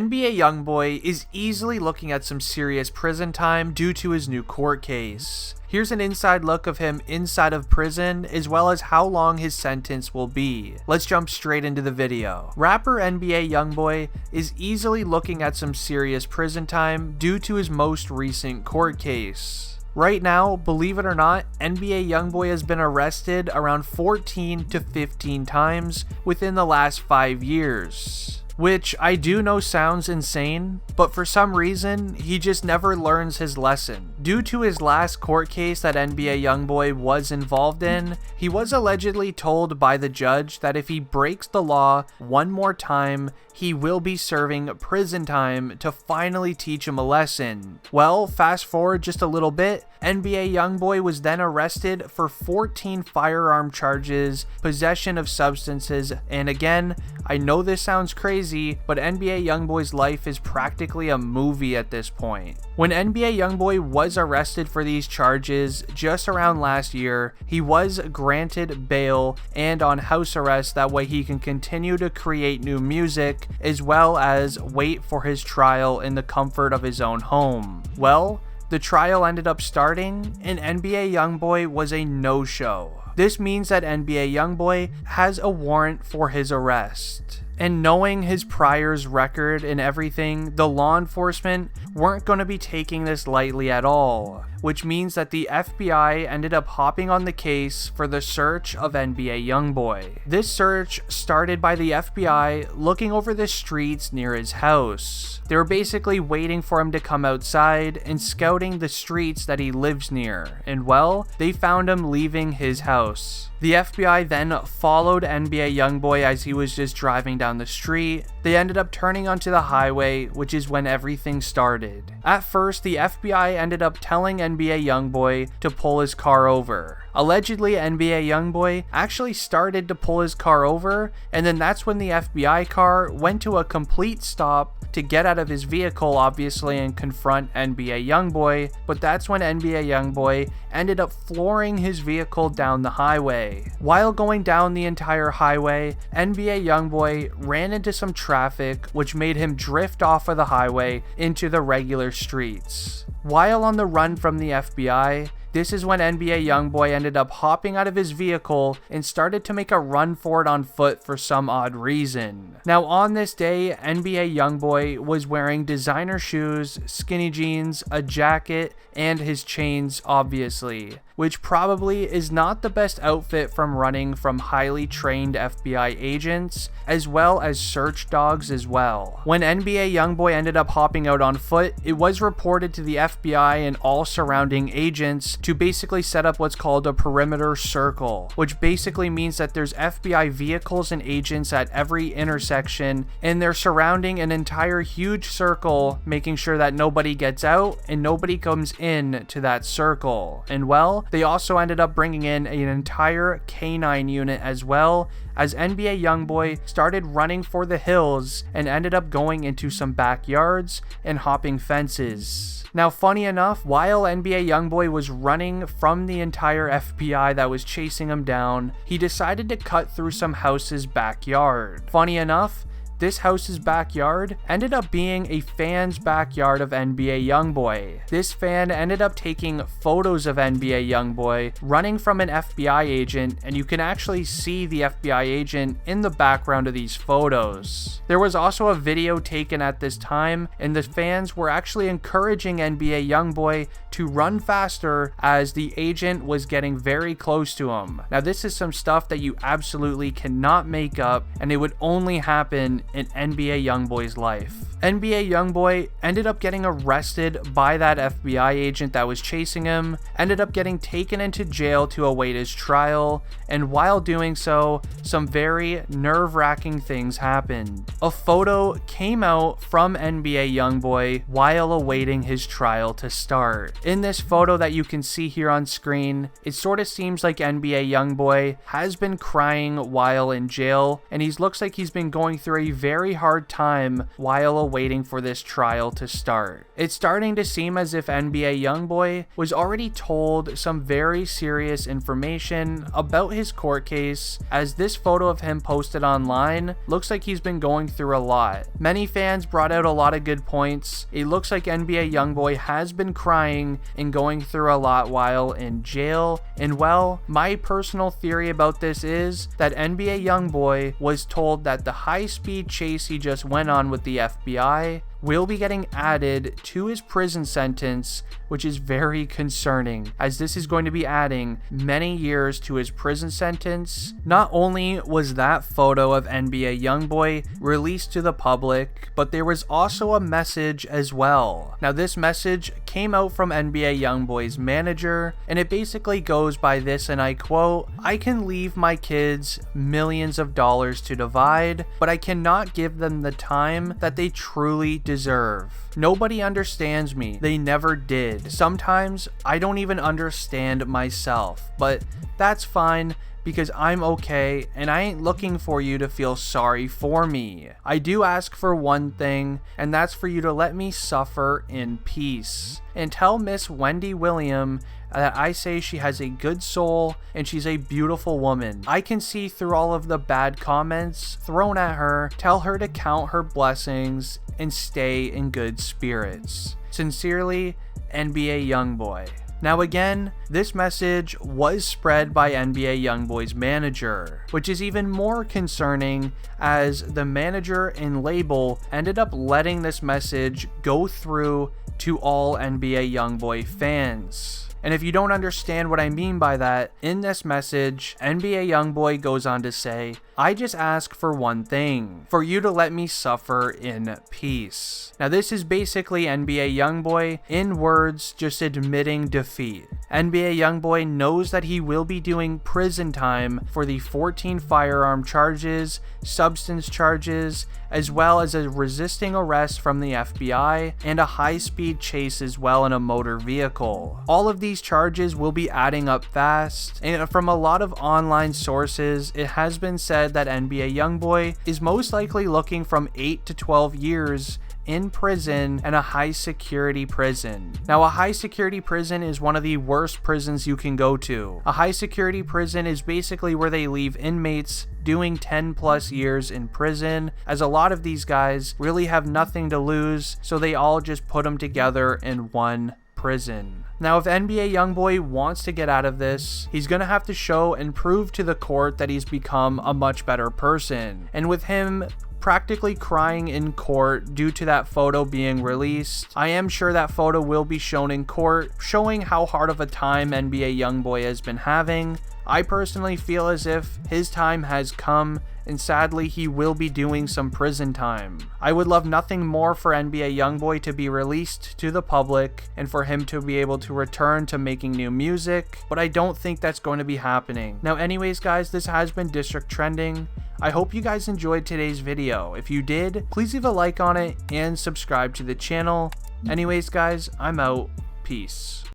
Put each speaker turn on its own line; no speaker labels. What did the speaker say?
NBA Youngboy is easily looking at some serious prison time due to his new court case. Here's an inside look of him inside of prison, as well as how long his sentence will be. Let's jump straight into the video. Rapper NBA Youngboy is easily looking at some serious prison time due to his most recent court case. Right now, believe it or not, NBA Youngboy has been arrested around 14 to 15 times within the last 5 years. Which I do know sounds insane, but for some reason, he just never learns his lesson. Due to his last court case that NBA Youngboy was involved in, he was allegedly told by the judge that if he breaks the law one more time, he will be serving prison time to finally teach him a lesson. Well, fast forward just a little bit, NBA Youngboy was then arrested for 14 firearm charges, possession of substances, and again, I know this sounds crazy, but NBA Youngboy's life is practically a movie at this point. When NBA Youngboy was arrested for these charges just around last year, he was granted bail and on house arrest, that way he can continue to create new music as well as wait for his trial in the comfort of his own home. Well, the trial ended up starting and NBA Youngboy was a no-show. This means that NBA Youngboy has a warrant for his arrest. And knowing his priors record and everything, the law enforcement weren't going to be taking this lightly at all, which means that the FBI ended up hopping on the case for the search of NBA Youngboy. This search started by the FBI looking over the streets near his house. They were basically waiting for him to come outside and scouting the streets that he lives near, and well, they found him leaving his house. The FBI then followed NBA Youngboy as he was just driving down the street. They ended up turning onto the highway, which is when everything started. At first, the FBI ended up telling NBA Youngboy to pull his car over. Allegedly, NBA Youngboy actually started to pull his car over, and then that's when the FBI car went to a complete stop to get out of his vehicle, obviously, and confront NBA Youngboy, but that's when NBA Youngboy ended up flooring his vehicle down the highway. While going down the entire highway, NBA Youngboy ran into some traffic, which made him drift off of the highway into the regular streets. While on the run from the FBI, this is when NBA Youngboy ended up hopping out of his vehicle and started to make a run for it on foot for some odd reason. Now on this day, NBA Youngboy was wearing designer shoes, skinny jeans, a jacket, and his chains obviously, which probably is not the best outfit from running from highly trained FBI agents, as well as search dogs as well. When NBA Youngboy ended up hopping out on foot, it was reported to the FBI and all surrounding agents to basically set up what's called a perimeter circle, which basically means that there's FBI vehicles and agents at every intersection, and they're surrounding an entire huge circle, making sure that nobody gets out and nobody comes in to that circle. And well, they also ended up bringing in an entire K9 unit as well, as NBA Youngboy started running for the hills and ended up going into some backyards and hopping fences. Now, funny enough, while NBA Youngboy was running from the entire FBI that was chasing him down, he decided to cut through some houses' backyard. Funny enough, this house's backyard ended up being a fan's backyard of NBA Youngboy. This fan ended up taking photos of NBA Youngboy running from an FBI agent, and you can actually see the FBI agent in the background of these photos. There was also a video taken at this time, and the fans were actually encouraging NBA Youngboy to run faster as the agent was getting very close to him. Now, this is some stuff that you absolutely cannot make up, and it would only happen in NBA Youngboy's life. NBA Youngboy ended up getting arrested by that FBI agent that was chasing him, ended up getting taken into jail to await his trial, and while doing so, some very nerve-wracking things happened. A photo came out from NBA Youngboy while awaiting his trial to start. In this photo that you can see here on screen, it sort of seems like NBA Youngboy has been crying while in jail, and he looks like he's been going through a very hard time while awaiting for this trial to start. It's starting to seem as if NBA Youngboy was already told some very serious information about his court case, as this photo of him posted online looks like he's been going through a lot. Many fans brought out a lot of good points. It looks like NBA Youngboy has been crying and going through a lot while in jail, and well, my personal theory about this is that NBA Youngboy was told that the high-speed chase he just went on with the FBI will be getting added to his prison sentence, which is very concerning, as this is going to be adding many years to his prison sentence. Not only was that photo of NBA Youngboy released to the public, but there was also a message as well. Now, this message came out from NBA Youngboy's manager, and it basically goes by this, and I quote, "I can leave my kids millions of dollars to divide, but I cannot give them the time that they truly deserve. Nobody understands me. They never did. Sometimes I don't even understand myself, but that's fine because I'm okay and I ain't looking for you to feel sorry for me. I do ask for one thing, and that's for you to let me suffer in peace. And tell Miss Wendy William that I say she has a good soul and she's a beautiful woman. I can see through all of the bad comments thrown at her. Tell her to count her blessings and stay in good spirits. Sincerely, NBA Youngboy." Now again, this message was spread by NBA Youngboy's manager, which is even more concerning as the manager and label ended up letting this message go through to all NBA Youngboy fans. And if you don't understand what I mean by that, in this message, NBA Youngboy goes on to say, "I just ask for one thing, for you to let me suffer in peace." Now this is basically NBA Youngboy, in words, just admitting defeat. NBA Youngboy knows that he will be doing prison time for the 14 firearm charges, substance charges, as well as a resisting arrest from the FBI and a high-speed chase as well in a motor vehicle. All of these charges will be adding up fast, and from a lot of online sources, it has been said that NBA Youngboy is most likely looking from 8 to 12 years in prison, and a high security prison. Now, a high security prison is one of the worst prisons you can go to. A high security prison is basically where they leave inmates doing 10 plus years in prison, as a lot of these guys really have nothing to lose, so they all just put them together in one prison. Now, if NBA Youngboy wants to get out of this, he's gonna have to show and prove to the court that he's become a much better person. And with him practically crying in court due to that photo being released, I am sure that photo will be shown in court, showing how hard of a time NBA Youngboy has been having. I personally feel as if his time has come, and sadly he will be doing some prison time. I would love nothing more for NBA Youngboy to be released to the public and for him to be able to return to making new music, but I don't think that's going to be happening. Now anyways guys, this has been District Trending. I hope you guys enjoyed today's video. If you did, please leave a like on it and subscribe to the channel. Anyways guys, I'm out. Peace.